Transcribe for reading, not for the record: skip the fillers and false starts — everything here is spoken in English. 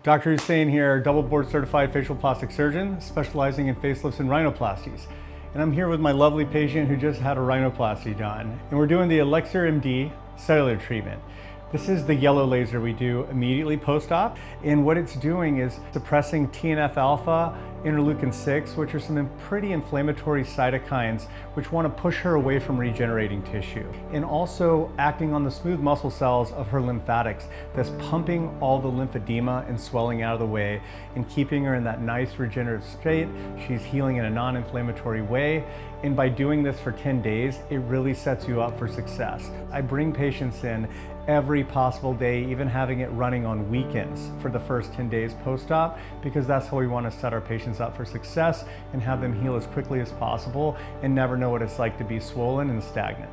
Dr. Hussain here, double board certified facial plastic surgeon specializing in facelifts and rhinoplasties. And I'm here with my lovely patient who just had a rhinoplasty done. And we're doing the ELIXIR MD cellular treatment. This is the yellow laser we do immediately post-op. And what it's doing is suppressing TNF-alpha, interleukin-6, which are some pretty inflammatory cytokines which want to push her away from regenerating tissue. And also acting on the smooth muscle cells of her lymphatics that's pumping all the lymphedema and swelling out of the way and keeping her in that nice regenerative state. She's healing in a non-inflammatory way. And by doing this for 10 days, it really sets you up for success. I bring patients in every possible day, even having it running on weekends for the first 10 days post-op, because that's how we want to set our patients up for success and have them heal as quickly as possible and never know what it's like to be swollen and stagnant.